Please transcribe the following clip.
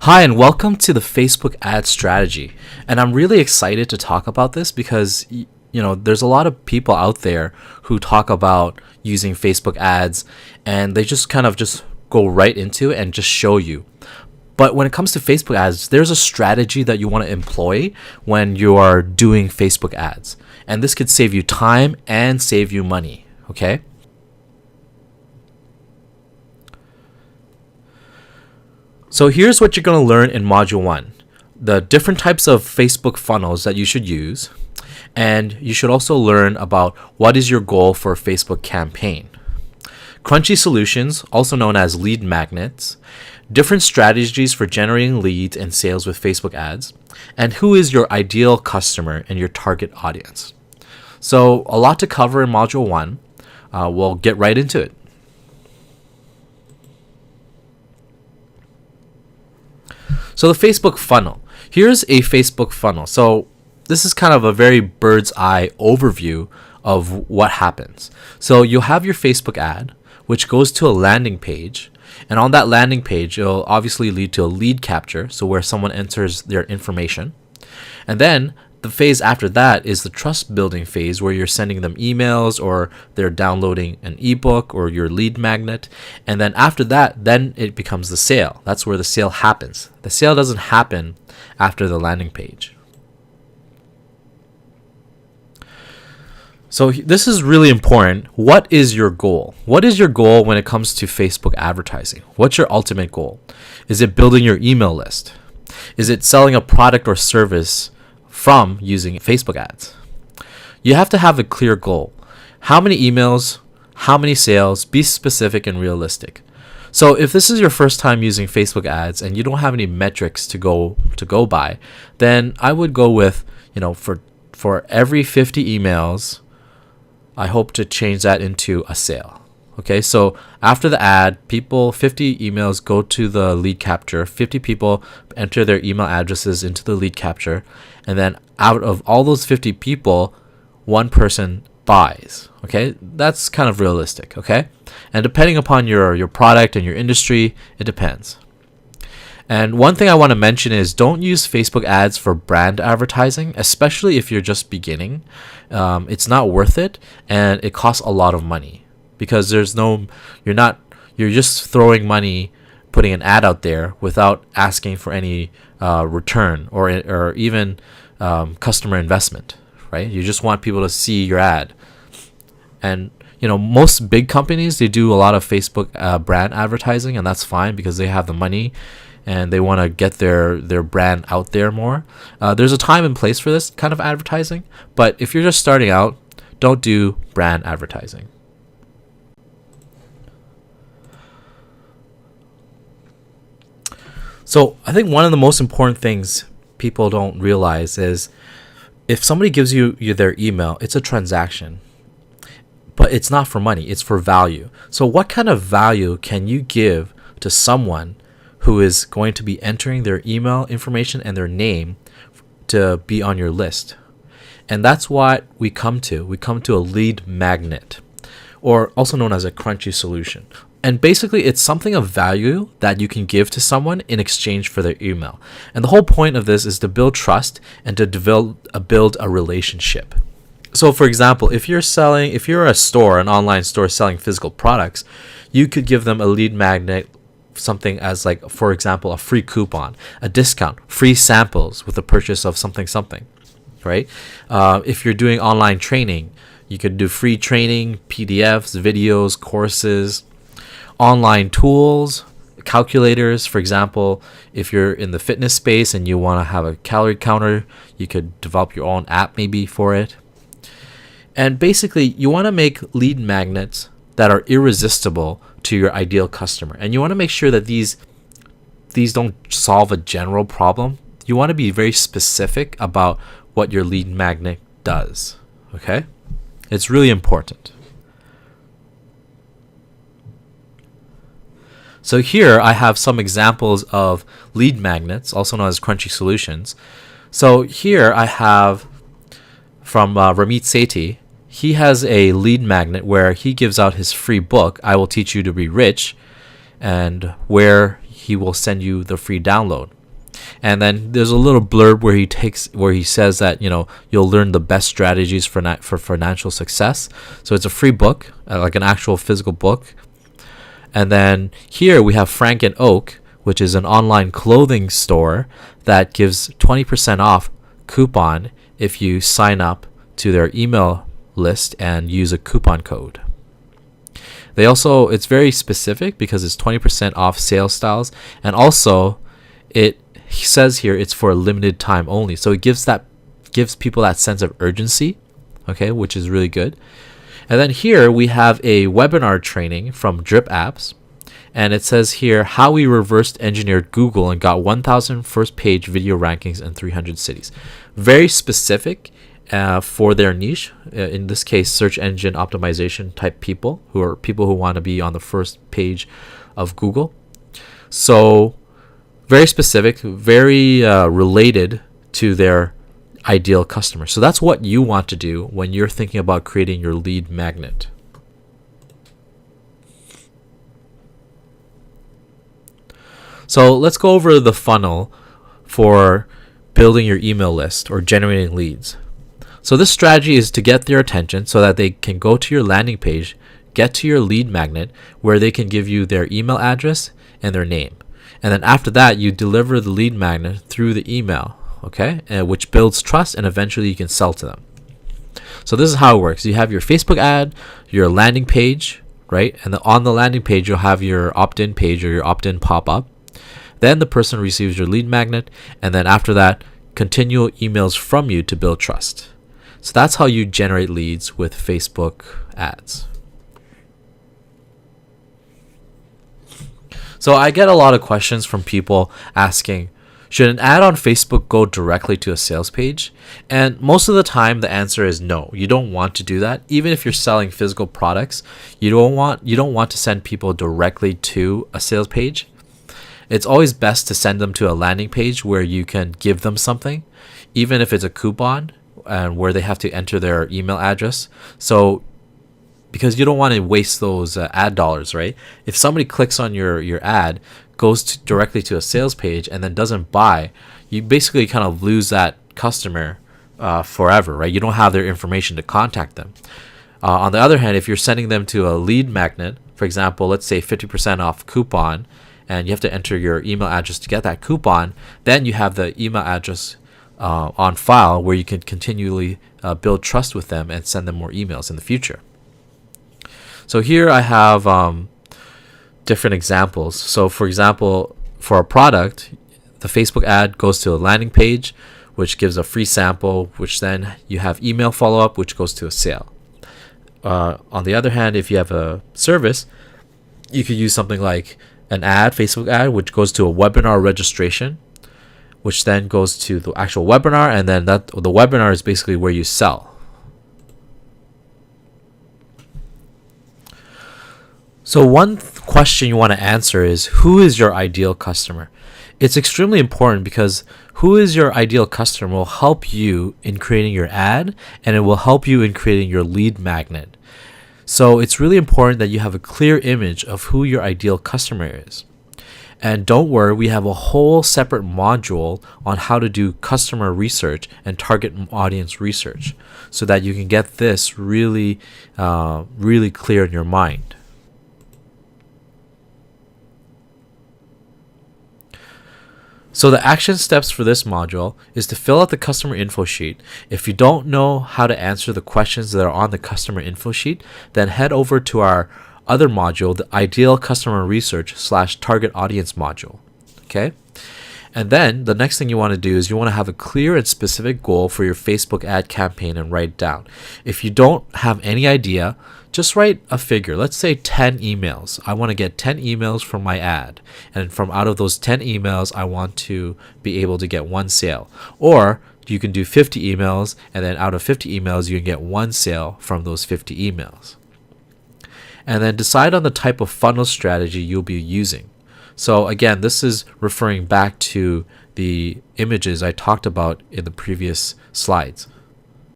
Hi, and welcome to the Facebook ad strategy. And I'm really excited to talk about this because there's a lot of people out there who talk about using Facebook ads and they just kind of just go right into it and just show you. But when it comes to Facebook ads, there's a strategy that you want to employ when you are doing Facebook ads. And this could save you time and save you money, okay? So here's what you're going to learn in Module 1. The different types of Facebook funnels that you should use. And you should also learn about what is your goal for a Facebook campaign. Crunchy solutions, also known as lead magnets. Different strategies for generating leads and sales with Facebook ads. And who is your ideal customer and your target audience. So a lot to cover in Module 1. We'll get right into it. So the Facebook funnel. Here's a Facebook funnel. So this is kind of a very bird's eye overview of what happens. So you'll have your Facebook ad, which goes to a landing page. And on that landing page, it'll obviously lead to a lead capture, so where someone enters their information. And then the phase after that is the trust building phase, where you're sending them emails or they're downloading an ebook or your lead magnet. And then after that, then it becomes the sale. That's where the sale happens. The sale doesn't happen after the landing page. So this is really important. What is your goal? What is your goal when it comes to Facebook advertising? What's your ultimate goal? Is it building your email list? Is it selling a product or service from using Facebook ads? You have to have a clear goal. How many emails? How many sales? Be specific and realistic. So if this is your first time using Facebook ads and you don't have any metrics to go by, then I would go with, for every 50 emails, I hope to change that into a sale. Okay, so after the ad, 50 emails go to the lead capture. 50 people enter their email addresses into the lead capture. And then out of all those 50 people, one person buys. Okay, that's kind of realistic. Okay, and depending upon your product and your industry, it depends. And one thing I want to mention is don't use Facebook ads for brand advertising, especially if you're just beginning. It's not worth it, and it costs a lot of money because you're just throwing money, putting an ad out there without asking for any return or even customer investment, right? You just want people to see your ad. And most big companies, they do a lot of Facebook brand advertising, and that's fine because they have the money and they want to get their brand out there more. There's a time and place for this kind of advertising, but if you're just starting out, don't do brand advertising. So I think one of the most important things people don't realize is if somebody gives you their email, it's a transaction, but it's not for money, it's for value. So what kind of value can you give to someone who is going to be entering their email information and their name to be on your list? And that's what we come to. We come to a lead magnet, or also known as a crunchy solution. And basically, it's something of value that you can give to someone in exchange for their email. And the whole point of this is to build trust and to build a relationship. So for example, if you're a store, an online store selling physical products, you could give them a lead magnet, something as like, for example, a free coupon, a discount, free samples with the purchase of something, right? If you're doing online training, you could do free training, PDFs, videos, courses, online tools, calculators. For example, if you're in the fitness space and you want to have a calorie counter, you could develop your own app maybe for it. And basically, you want to make lead magnets that are irresistible to your ideal customer. And you want to make sure that these don't solve a general problem. You want to be very specific about what your lead magnet does. Okay? It's really important. So here I have some examples of lead magnets, also known as crunchy solutions. So here I have from Ramit Sethi. He has a lead magnet where he gives out his free book, I Will Teach You to Be Rich, and where he will send you the free download. And then there's a little blurb where he says that you'll learn the best strategies for financial success. So it's a free book, like an actual physical book. And then here we have Frank and Oak, which is an online clothing store that gives 20% off coupon if you sign up to their email list and use a coupon code. It's very specific because it's 20% off sales styles, and also it says here it's for a limited time only. So it gives people that sense of urgency, okay, which is really good. And then here we have a webinar training from Drip Apps, and it says here how we reversed engineered Google and got 1,000 first page video rankings in 300 cities. Very specific for their niche, in this case search engine optimization type people who want to be on the first page of Google. So very specific, very related to their ideal customer. So that's what you want to do when you're thinking about creating your lead magnet. So let's go over the funnel for building your email list or generating leads. So this strategy is to get their attention so that they can go to your landing page, get to your lead magnet where they can give you their email address and their name. And then after that, you deliver the lead magnet through the email, okay, which builds trust, and eventually you can sell to them. So this is how it works. You have your Facebook ad, your landing page, right? And on the landing page, you'll have your opt-in page or your opt-in pop-up. Then the person receives your lead magnet, and then after that, continual emails from you to build trust. So that's how you generate leads with Facebook ads. So I get a lot of questions from people asking, should an ad on Facebook go directly to a sales page? And most of the time the answer is no. You don't want to do that. Even if you're selling physical products, you don't want to send people directly to a sales page. It's always best to send them to a landing page where you can give them something, even if it's a coupon, and where they have to enter their email address. So because you don't want to waste those ad dollars, right? If somebody clicks on your ad, goes directly to a sales page, and then doesn't buy, you basically kind of lose that customer forever, right? You don't have their information to contact them. On the other hand, if you're sending them to a lead magnet, for example, let's say 50% off coupon, and you have to enter your email address to get that coupon, then you have the email address on file where you can continually build trust with them and send them more emails in the future. So here I have different examples. So for example, for a product, the Facebook ad goes to a landing page, which gives a free sample, which then you have email follow-up, which goes to a sale. On the other hand, if you have a service, you could use something like an ad, Facebook ad, which goes to a webinar registration, which then goes to the actual webinar, and then the webinar is basically where you sell. So one question you want to answer is, who is your ideal customer? It's extremely important because who is your ideal customer will help you in creating your ad, and it will help you in creating your lead magnet. So it's really important that you have a clear image of who your ideal customer is. And don't worry, we have a whole separate module on how to do customer research and target audience research so that you can get this really, really clear in your mind. So the action steps for this module is to fill out the customer info sheet. If you don't know how to answer the questions that are on the customer info sheet, then head over to our other module, the ideal customer research / target audience module. Okay. And then the next thing you want to do is you want to have a clear and specific goal for your Facebook ad campaign and write it down. If you don't have any idea, just write a figure. Let's say 10 emails. I want to get 10 emails from my ad. And from out of those 10 emails, I want to be able to get one sale. Or you can do 50 emails, and then out of 50 emails, you can get one sale from those 50 emails. And then decide on the type of funnel strategy you'll be using. So again, this is referring back to the images I talked about in the previous slides.